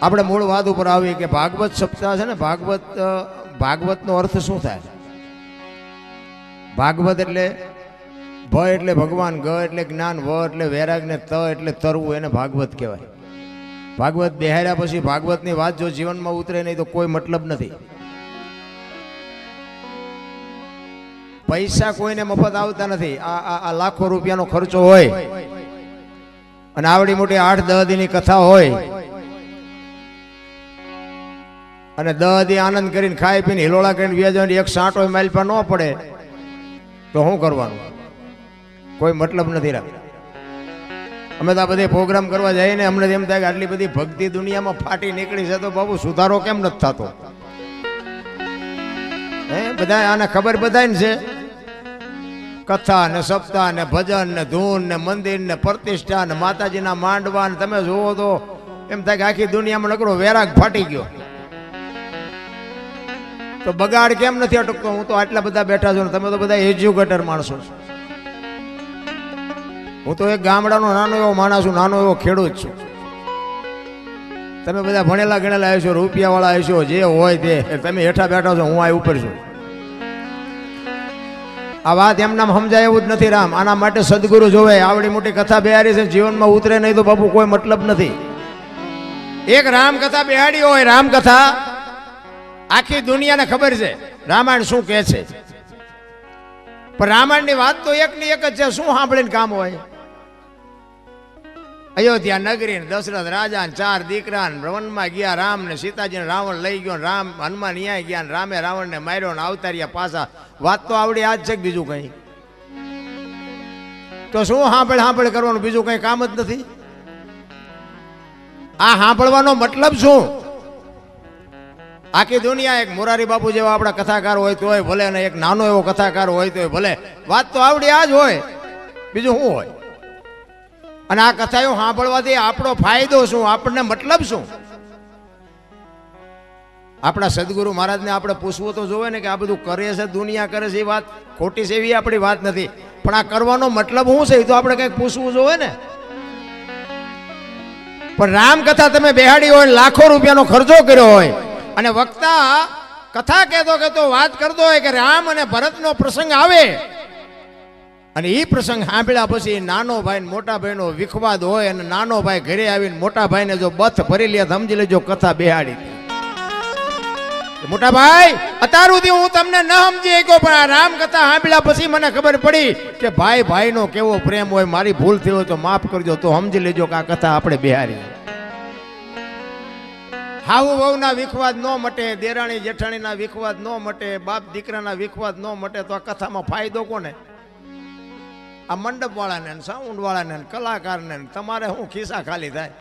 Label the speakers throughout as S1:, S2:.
S1: આપણે મૂળ વાત ઉપર આવી કે ભાગવત સપ્તાહ છે ને, ભાગવતનો અર્થ શું થાય? ભાગવત એટલે ભ એટલે ભગવાન, ગ એટલે જ્ઞાન, વ એટલે વૈરાગ ને ત એટલે તરવું, એને ભાગવત કહેવાય. ભાગવત બેહાર્યા પછી ભાગવતની વાત જો જીવનમાં ઉતરે નહીં તો કોઈ મતલબ નથી. પૈસા કોઈને મફત આવતા નથી. આ લાખો રૂપિયાનો ખર્ચો હોય અને આવડી મોટી 8-10 દીની કથા હોય અને 10 દી આનંદ કરીને ખાઈ પીને હિલોળા કરીને વ્યાજવાની 160 માઇલ પર ન પડે તો શું કરવાનું? કોઈ મતલબ નથી રાખતા. અમે તો આ બધે પ્રોગ્રામ કરવા જઈએ ને, અમને એમ થાય કે આટલી બધી ભક્તિ દુનિયામાં ફાટી નીકળી છે તો બાબુ સુધારો કેમ નથી થતો? હે, બધા આને ખબર બધાને છે. કથા ને સપ્તાહ ને ભજન ને ધૂન ને મંદિર ને પ્રતિષ્ઠા ને માતાજીના માંડવા ને તમે જોવો તો એમ થાય કે આખી દુનિયામાં નકરો વૈરાગ ફાટી ગયો. તો બગાડ કેમ નથી અટકતો? હું તો આટલા બધા બેઠા છું, તમે તો બધા એજ્યુકેટર માણસો. હું તો એક ગામડાનો નાનો એવો માણસ છું, નાનો એવો ખેડૂત છું. તમે બધા ભણેલા ગણેલા હશો, રૂપિયા વાળા હશો, જે હોય તે. તમે હેઠા બેઠા છો, હું આ ઉપર છું. આ વાત એમનામ સમજાય એવું જ નથી રામ. આના માટે સદગુરુ જોવે. આવડી મોટી કથા બેહારી છે, જીવનમાં ઉતરે નહીં તો બાપુ કોઈ મતલબ નથી. એક રામકથા બેહાડી હોય, રામકથા આખી દુનિયાને ખબર છે રામાયણ શું કહે છે, પણ રામાયણની વાત તો એકની એક જ છે. શું સાંભળીને કામ હોય? અયોધ્યા નગરી ને દશરથ રાજા ને 4 દીકરા ને વનમાં ગયા, રામ ને સીતાજી ને રાવણ લઈ ગયો, રામ હનુમાન ન્યાય ગયા ને રામે રાવણ ને માર્યો ને અવતાર્યા પાછા. વાત તો આવડી આજ છે કે બીજું કઈ? તો શું સાંભળ કરવાનું? બીજું કઈ કામ જ નથી. આ સાંભળવાનો મતલબ શું? આખી દુનિયા એક મોરારી બાપુ જેવા આપણા કથાકાર હોય તોય ભલે, અને એક નાનો એવો કથાકાર હોય તોય ભલે, વાત તો આવડી આ જ હોય, બીજું શું હોય? અને આ કથાઓ સાંભળવાથી આપણો ફાયદો શું? આપણને મતલબ શું? આપણા સદગુરુ મહારાજને આપણે પૂછવું તો જોવે ને કે આ બધું કરે છે, દુનિયા કરે છે, એ વાત ખોટી છે એવી આપણી વાત નથી, પણ આ કરવાનો મતલબ શું છે એ તો આપણે કંઈક પૂછવું જોવે ને. પણ રામકથા તમે બેહાડી હોય, લાખો રૂપિયાનો ખર્ચો કર્યો હોય અને વક્તા કથા કહેતો વાત કરતો હોય કે રામ અને ભરતનો પ્રસંગ આવે અને એ પ્રસંગ સાંભળ્યા પછી નાનો ભાઈ ને મોટા ભાઈનો વિખવાદ હોય અને નાનો ભાઈ ઘરે આવીને મોટા ભાઈને જો બથ ભરી લે, સમજી લેજો કથા બેહાડી. મોટા ભાઈ, અત્યાર સુધી હું તમને ન સમજી શક્યો, પણ આ રામકથા સાંભળ્યા પછી મને ખબર પડી કે ભાઈ ભાઈનો કેવો પ્રેમ હોય. મારી ભૂલ થઈ હોય તો માફ કરજો, તો સમજી લેજો કે આ કથા આપણે બેહારી. હાઉ વહુના વિખવાદ ન મટે, દેરાણી જેઠાણીના વિખવાદ ન મટે, બાપ દીકરાના વિખવાદ ન મટે, તો આ કથામાં ફાયદો કોને? આ મંડપ વાળાને, સાઉન્ડ વાળાને, કલાકારને. તમારે શું ખિસ્સા ખાલી થાય?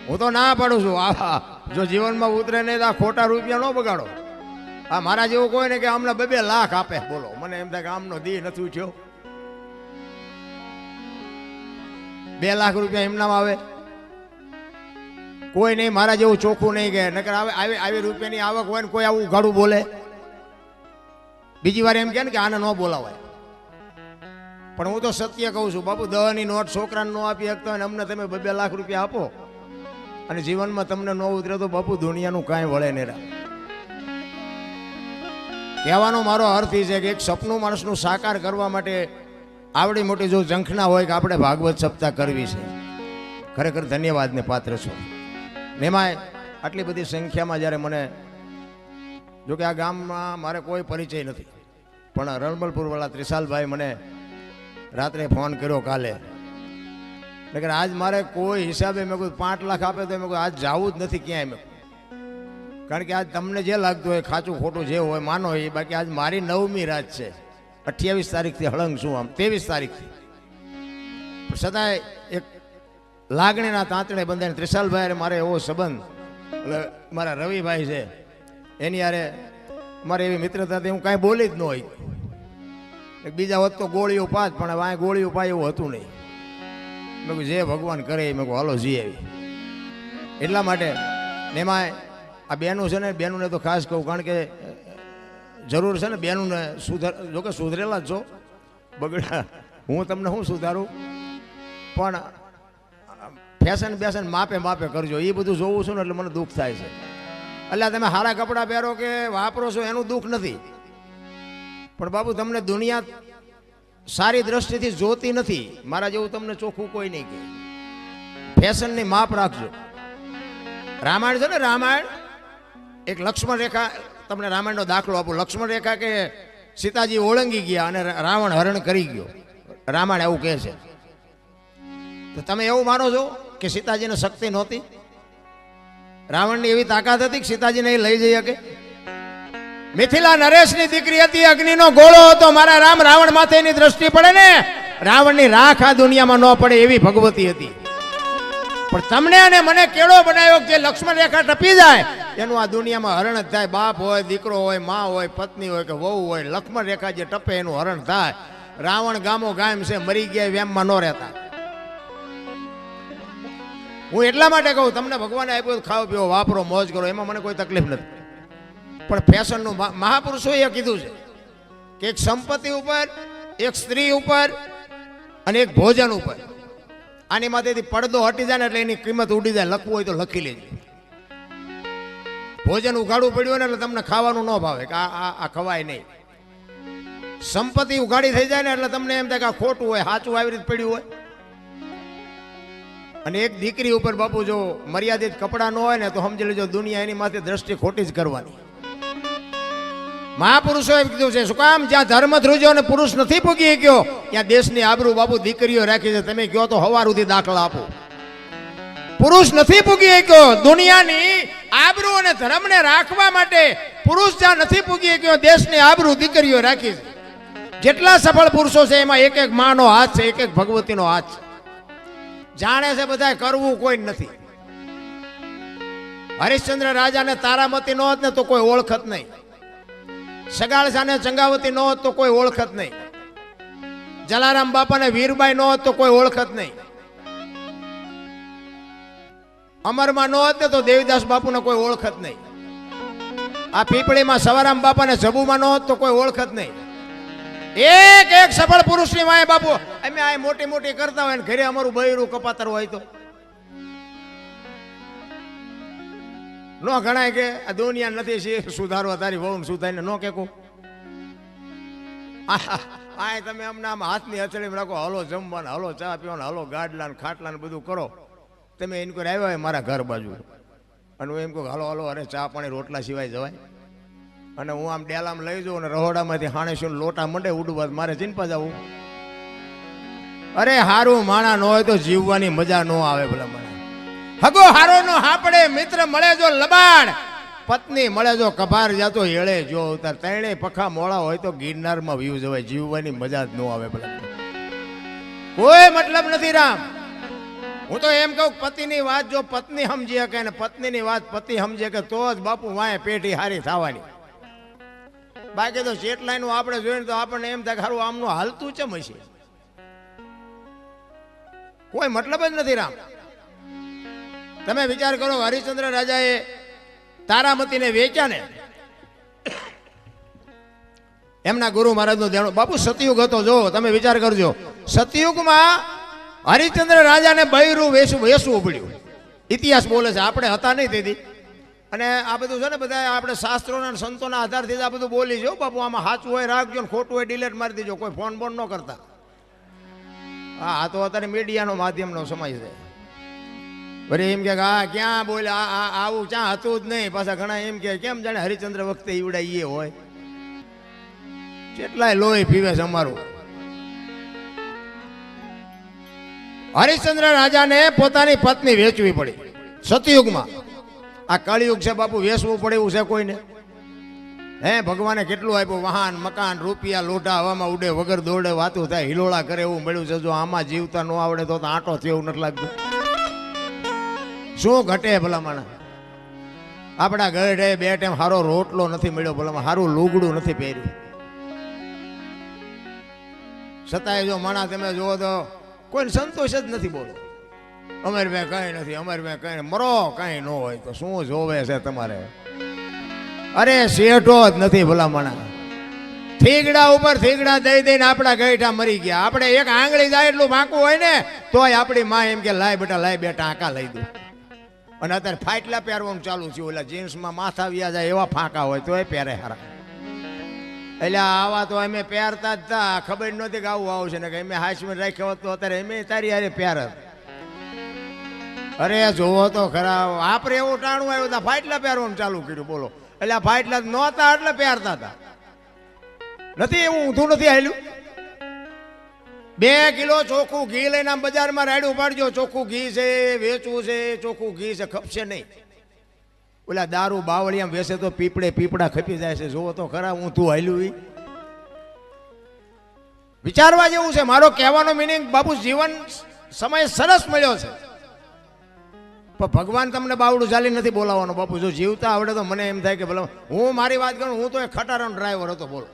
S1: હું તો ના પાડું છું, જો જીવનમાં ઉતરે નહીં તો આ ખોટા રૂપિયા ન બગાડો. આ મારા જેવું કોઈ ને કે અમને 2-2 લાખ આપે, બોલો. મને એમ થાય કે આમનો દી નથી ઉઠ્યો. 2 લાખ રૂપિયા એમનામ આવે? કોઈ નહીં મારા જેવું ચોખ્ખું નહીં કે નકર આવી રૂપિયાની આવક હોય ને કોઈ આવું ઉઘાડું બોલે. બીજી વાર એમ કે ને કે આને ન બોલાવાય. પણ હું તો સત્ય કહું છું બાપુ, 10ની નોટ છોકરાને ન આપી શકતા હોય, અમને તમે 2-2 લાખ રૂપિયા આપો અને જીવનમાં તમને ન ઉતરે તો બાપુ દુનિયાનું કાંઈ વળે નહીં. કહેવાનો મારો અર્થ એ છે કે એક સપનું માણસનું સાકાર કરવા માટે આવડી મોટી જો ઝંખના હોય કે આપણે ભાગવત સપ્તાહ કરવી છે, ખરેખર ધન્યવાદને પાત્ર છો. એમાંય આટલી બધી સંખ્યામાં જ્યારે મને, જોકે આ ગામમાં મારે કોઈ પરિચય નથી, પણ રણમલપુરવાળા ત્રિશાલભાઈ મને રાત્રે ફોન કર્યો કાલે. એટલે આજ મારે કોઈ હિસાબે મેં કોઈ 5 લાખ આપે તો મેં કોઈ આજ જવું જ નથી ક્યાંય. મેં કારણ કે આજ તમને જે લાગતું હોય, ખાચું ખોટું જે હોય માનો એ, બાકી આજ મારી 9મી રાત છે. 28 તારીખથી હળંગ છું, આમ 23 તારીખથી. છતાંય એક લાગણીના તાંતણે બંધાઈને ત્રિશાલભાઈ મારે એવો સંબંધ, એટલે મારા રવિભાઈ છે એની યારે મારે એવી મિત્રતાથી હું કાંઈ બોલી જ ન હોય. બીજા હોત તો ગોળીઓ પાત, પણ હવે ગોળીઓ પાય એવું હતું નહીં. મેં કહું જે ભગવાન કરે મેં કહું હાલો જી આવી. એટલા માટે એમાં આ બેનું છે ને, બેનુંને તો ખાસ કહું, કારણ કે જરૂર છે ને બેનુંને જોકે સુધરેલા જ છો, બગડા હું તમને શું સુધારું, પણ ફેશન બેશન માપે માપે કરજો. એ બધું જોવું છું ને એટલે મને દુઃખ થાય છે. એટલે તમે સારા કપડાં પહેરો કે વાપરો છો એનું દુઃખ નથી, પણ બાપુ તમને દુનિયા સારી દ્રષ્ટિથી જોતી નથી. મારા જેવું તમને ચોખ્ખું કોઈ નહીં કે. ફેશનની માપ રાખજો. રામાયણ છે ને, રામાયણ એક લક્ષ્મણ રેખા, તમને રામાયણનો દાખલો આપું. લક્ષ્મણ રેખા કે સીતાજી ઓળંગી ગયા અને રાવણ હરણ કરી ગયો. રામાયણ એવું કહે છે. તો તમે એવું માનો છો કે સીતાજીને શક્તિ નહોતી? રાવણની એવી તાકાત હતી કે સીતાજીને લઈ જઈ શકે? મિથિલા નરેશની દીકરી હતી, અગ્નિનો ગોળો હતો. મારા રામ રાવણ માથેની દ્રષ્ટિ પડે ને, રાવણની રાખ આ દુનિયામાં ન પડે એવી ભગવતી હતી. પણ તમને અને મને કેળો બનાવ્યો કે લક્ષ્મણ રેખા ટપી જાય એનું આ દુનિયામાં હરણ જ થાય. બાપ હોય, દીકરો હોય, માં હોય, પત્ની હોય કે વહુ હોય, લક્ષ્મણ રેખા જે ટપે એનું હરણ થાય. રાવણ ગામો ગામ છે, મરી ગયા વેમમાં ન રહેતા. હું એટલા માટે કહું, તમને ભગવાને આપ્યું ખાઓ પીઓ વાપરો મોજ કરો, એમાં મને કોઈ તકલીફ નથી. પણ ફેશનનું મહાપુરુષોએ કીધું છે કે એક સંપત્તિ ઉપર, એક સ્ત્રી ઉપર અને એક ભોજન ઉપર, આની માથેથી પડદો હટી જાય ને એટલે એની કિંમત ઉડી જાય. લખવું હોય તો લખી લેજો. ભોજન ઉઘાડવું પડ્યું ને એટલે તમને ખાવાનું ન ભાવે કે આ ખવાય નહીં. સંપત્તિ ઉઘાડી થઈ જાય ને એટલે તમને એમ થાય કે આ ખોટું હોય, સાચું આવી રીતે પડ્યું હોય. અને એક દીકરી ઉપર બાપુ જો મર્યાદિત કપડાં ન હોય ને તો સમજી લેજો દુનિયા એની માથે દ્રષ્ટિ ખોટી જ કરવાની. મહાપુરુષોએ કીધું છે, શું કામ? જ્યાં ધર્મ ધ્રુજો અને પુરુષ નથી પૂગી ગયો ત્યાં દેશની આબરૂ બાપુ દીકરીઓ રાખી છે. તમે કહો તો હવાર સુધી દાખલા આપો. પુરુષ નથી પૂગી ગયો, દુનિયાની આબરૂ અને ધર્મને રાખવા માટે પુરુષ જ્યાં નથી પૂગી ગયો, દેશની આબરૂ દીકરીઓ રાખી છે. જેટલા સફળ પુરુષો છે એમાં એક એક માનો હાથ છે, એક એક ભગવતીનો હાથ છે. જાણે છે બધા, કરવું કોઈ નથી. હરિશ્ચંદ્ર રાજાને તારામતી નો હોત ને તો કોઈ ઓળખત નહીં. સગાળ સાને ચંગાવતી નો હોત તો કોઈ ઓળખત નહીં. જલારામ બાપાને વીરબાઈ નો હોત તો કોઈ ઓળખત નહીં. અમરમાં નો હોત ને તો દેવીદાસ બાપુને કોઈ ઓળખત નહીં. આ પીપળીમાં સવારામ બાપાને જબુમાં નો હોત તો કોઈ ઓળખત નહીં. એક એક સફળ પુરુષની વાય બાપુ અમે આ મોટી મોટી કરતા હોય ને ઘરે અમારું બૈરું કપાતર હોય તો નો ગણાય કે આ દુનિયા નથી સુધારવા તારી વહુ સુધારીને નો કે આ તમે અમને આમ હાથની હથેળી રાખો, હલો જમવાના, હલો ચા પીવાના, હલો ગાડલા ને ખાટલા ને બધું કરો. તમે એને કોઈ આવ્યા હોય મારા ઘર બાજુ અને હું એમ કહું હલો હલો, અરે ચા પાણી રોટલા સિવાય જવાય? અને હું આમ ડેલામાં લઈ જાઉં ને રહોડામાંથી હાણેશું લોટા મંડે ઉડવા, મારે ચિંતા જવું? અરે હારું માણા ન હોય તો જીવવાની મજા ન આવે. ભલા મને હગો હારો નો હાપડે, મિત્ર મળે જો લબાડ, પત્ની મળે જો કભાર જાતો હેળે જો અવતાર. ત્રણેય પખા મોળા હોય તો ગિરનારમાં વ્યૂ જવાય. જીવવાની મજા જ ન આવે. ભલા કોઈ મતલબ નથી રામ. હું તો એમ કહું પતિની વાત જો પત્ની સમજી શકે ને પત્નીની વાત પતિ સમજી શકે તો જ બાપુ વાય પેઢી હારી થવાની. બાકી તો જેટલાનું આપણે જોઈને તો આપણને એમ થાય સારું આમનું હાલતું ચમ હશે. કોઈ મતલબ જ નથી રામ. તમે વિચાર કરો, હરિશ્ચંદ્ર રાજાએ તારામતીને વેચ્યા ને, એમના ગુરુ મહારાજનું દેણું. બાપુ સતયુગ હતો, જો તમે વિચાર કરજો. સતયુગમાં હરિશ્ચંદ્ર રાજાને બૈરું વેસવું પડ્યું. ઇતિહાસ બોલે છે, આપણે હતા નહીં તેથી. અને આ બધું છે ને બધા આપણે શાસ્ત્રોના સંતોના આધારથી આ બધું બોલી જો બાપુ. આમાં સાચું હોય રાખજો ને ખોટું હોય ડિલેટ મારી દેજો. કોઈ ફોન બોન ન કરતા. હા તો અત્યારે મીડિયાનો માધ્યમનો સમય છે. વળી એમ કે હા ક્યાં બોલે, આવું ક્યાં હતું જ નહીં. પાછા ઘણા એમ કે કેમ જાણે હરિશ્ચંદ્ર વખતે ઈવડાઈએ હોય. કેટલાય લોહી પીવે છે અમારું. હરિશ્ચંદ્ર રાજાને પોતાની પત્ની વેચવી પડી સતયુગમાં. આ કળિયુગ છે બાપુ, વેચવું પડે એવું છે કોઈને? હે ભગવાને કેટલું આપ્યું, વાહન મકાન રૂપિયા લોઢા હવામાં ઉડે વગર દોડે વાતું થાય હિલોળા કરે એવું મળ્યું છે. જો આમાં જીવતા ન આવડે તો આંટો થયો એવું નથી લાગતું. શું ઘટે ભલામણ? આપણા ગઢે બે ટાઈમ સારો રોટલો નથી મળ્યો, ભલામણ સારું લુગડું નથી પહેર્યું. છતાંય જો માણા તમે જુઓ તો કોઈને સંતોષ જ નથી. બોલો અમારી મેં કઈ નથી, અમારી મેં કઈ મરો કઈ ન હોય તો શું જોવે છે તમારે? અરે શેઠો જ નથી ભલામણા. થીગડા ઉપર થીગડા દઈ દઈને આપણા ગઈઠા મરી ગયા. આપણે એક આંગળી જાય એટલું વાંકું હોય ને તોય આપણી માં એમ કે લાય બેટા ટાંકા લઈ દઉં. અને અત્યારે ફાટલા પહેરવાનું ચાલુ છે. ઓલા જીન્સમાં માથા વ્યા જાય એવા ફાંકા હોય તોય પહેરે હારા. એટલે આવા તો અમે પહેરતા જ હતા. ખબર નહોતી કે આવું આવશે ને કે અમે હાઈસમાં રાખ્યો હોત તો અત્યારે અમે તારી હારે પહેરત. અરે જોવો તો ખરા, આપણે એવું ટાણું આવ્યું હતા ફાટલા પહેરવાનું ચાલુ કર્યું. બોલો, એટલે આ ફાટલા નહોતા એટલે પહેરતા હતા. નથી એવું ઊંધું નથી આવેલું. 2 કિલો ચોખ્ખું ઘી લઈને આમ બજારમાં રાડ્યું પાડજો. ચોખ્ખું ઘી છે, વેચવું છે, ચોખ્ખું ઘી છે, ખપશે નહીં. ઓલા દારૂ બાવળિયામાં વેસે તો પીપળા ખપી જાય છે. જોવો તો ખરા ઊંધું હાલ્યું. વિચારવા જેવું છે. મારો કહેવાનો મિનિંગ બાપુ જીવન સમય સરસ મળ્યો છે, પણ ભગવાન તમને બાવડું ચાલી નથી બોલાવવાનો. બાપુ જો જીવતા આવડે તો મને એમ થાય કે ભલે હું મારી વાત કરું. હું તો એક ખટારાનો ડ્રાઈવર હતો. બોલો,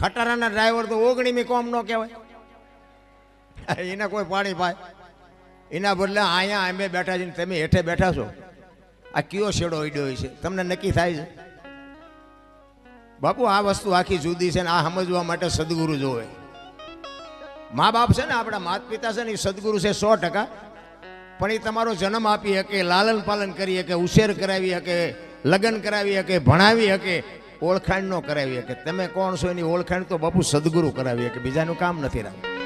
S1: ખટારાના ડ્રાઈવર તો 19મી કોમ ન કહેવાય. એને કોઈ પાણી પાય. એના બદલે અહીંયા અમે બેઠા છીએ, તમે હેઠે બેઠા છો. આ કયો શેડો ઈડ્યો છે તમને નક્કી થાય છે? બાપુ આ વસ્તુ આખી જુદી છે ને આ સમજવા માટે સદગુરુ જોવે. મા બાપ છે ને, આપણા માતા પિતા છે ને, એ સદગુરુ છે 100%. પણ એ તમારો જન્મ આપી શકે, લાલન પાલન કરી શકે, ઉછેર કરાવી શકે, લગ્ન કરાવી શકે, ભણાવી શકે, ઓળખાણ ન કરાવી શકે. તમે કોણ છો એની ઓળખાણ તો બાપુ સદગુરુ કરાવી શકે, બીજાનું કામ નથી રાખવું.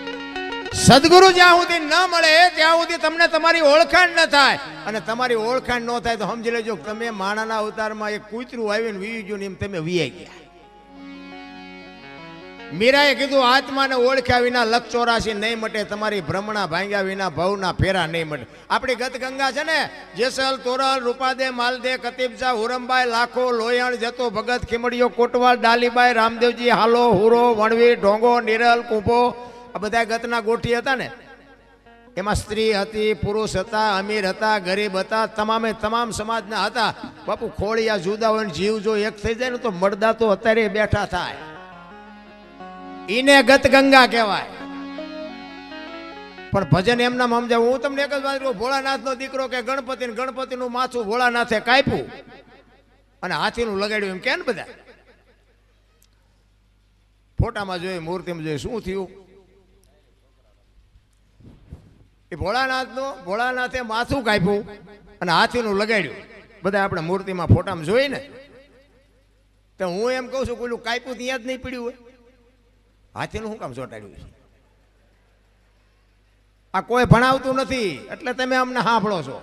S1: સદગુરુ જ્યાં સુધી ન મળે ત્યાં સુધી તમને તમારી ઓળખાણ ન થાય. અને તમારી ઓળખાણ ન થાય તો સમજી લેજો તમે માણાના અવતારમાં એક કૂતરું આવીને વી ગયું ને એમ તમે વીઆઈ ગયા. મીરાએ કીધું આત્માને ઓળખ્યા વિના લખ 84 નહીં મટે, તમારી ભ્રમણા ભાંગ્યા વિના ભવના ફેરા નહીં મટે. આપણી ગત ગંગા છે ને, જેસલ, તોરલ, રૂપાદે, માલદે, કતીબસા, હુરમબાઈ, લાખો, લોયણ, જતો, ભગત, ખીમડીઓ, કોટવાલ, ડાલીબાઈ, રામદેવજી, હાલો, હુરો, વણવી, ઢોંગો, નિરલ, કુંભો, આ બધા ગતના ગોઠી હતા ને. એમાં સ્ત્રી હતી, પુરુષ હતા, અમીર હતા, ગરીબ હતા, તમામે તમામ સમાજના હતા. બાપુ ખોળિયા જુદા હોય ને જીવ જો એક થઈ જાય ને તો મળદા તો અત્યારે બેઠા થાય. ઈને ગત ગંગા કહેવાય. પણ ભજન એમના સમજાવું. હું તમને એક જ વાત કહું. ભોળાનાથ નો દીકરો કે ગણપતિનું માથું ભોળાનાથે કાપ્યું અને હાથીનું લગાડ્યું એમ કે ને બધા ફોટામાં જોઈ, મૂર્તિમાં જોઈ. શું થયું? એ ભોળાનાથે માથું કાપ્યું અને હાથીનું લગાડ્યું. બધા આપણે મૂર્તિમાં ફોટામાં જોઈ ને, તો હું એમ કહું છું કોઈનું કાપ્યું ત્યાં જ નહીં પડ્યું હોય, હાથીનું શું કામ ચોંટાડ્યું છે? આ કોઈ ભણાવતું નથી એટલે તમે અમને સાંભળો છો.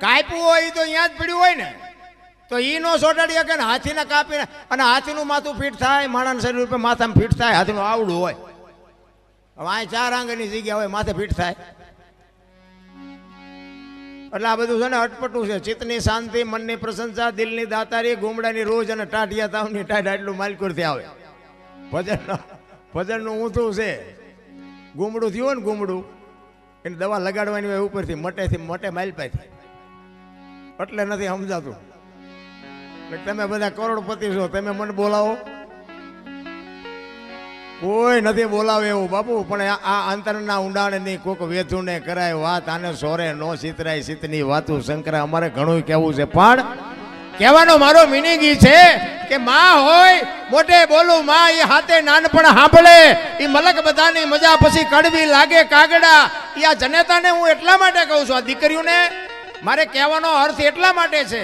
S1: કાપ્યું હોય તો અહીંયા જ પડ્યું હોય ને, તો ઈ નો ચોંટાડી શકે ને. હાથીને કાપીને અને હાથીનું માથું ફીટ થાય, માણસ શરીર ઉપર માથામાં ફીટ થાય. હાથીનું આવડું હોય, હવે આ 4 આંગળની જગ્યા હોય, માથે ફીટ થાય. એટલે આ બધું છે ને અટપટું છે. ચિત્તની શાંતિ, મનની પ્રશંસા, દિલની દાતારી, ગુમડાની રોજ અને ટાઢિયા તાવની ટાઢ આટલું માલકુરથી આવે. ભજનનું ઊંધું છે. ગુમડું થયું ને, ગુમડું એની દવા લગાડવાની હોય ઉપરથી, મટે માલપાથી. એટલે નથી સમજાતું. તમે બધા કરોડપતિ છો, તમે મને બોલાવો? કોઈ નથી બોલાવે એવું બાપુ. પણ આ અંતરના ઊંડાણની કોક વેધુને કરાય વાત, આને સોરે નો સિતરાય સિતની વાતું શંકરા. અમારે ઘણું કહેવું છે, પણ કહેવાનો મારો મિનિંગ ઈ છે કે માં હોય મોટે બોલું, માં એ હાથે નાનપણ સાંભળે. એ મલક બધાની મજા પછી કડવી લાગે કાગડા. એ આ જનેતાને હું એટલા માટે કહું છું, આ દીકરીઓને મારે કહેવાનો અર્થ એટલા માટે છે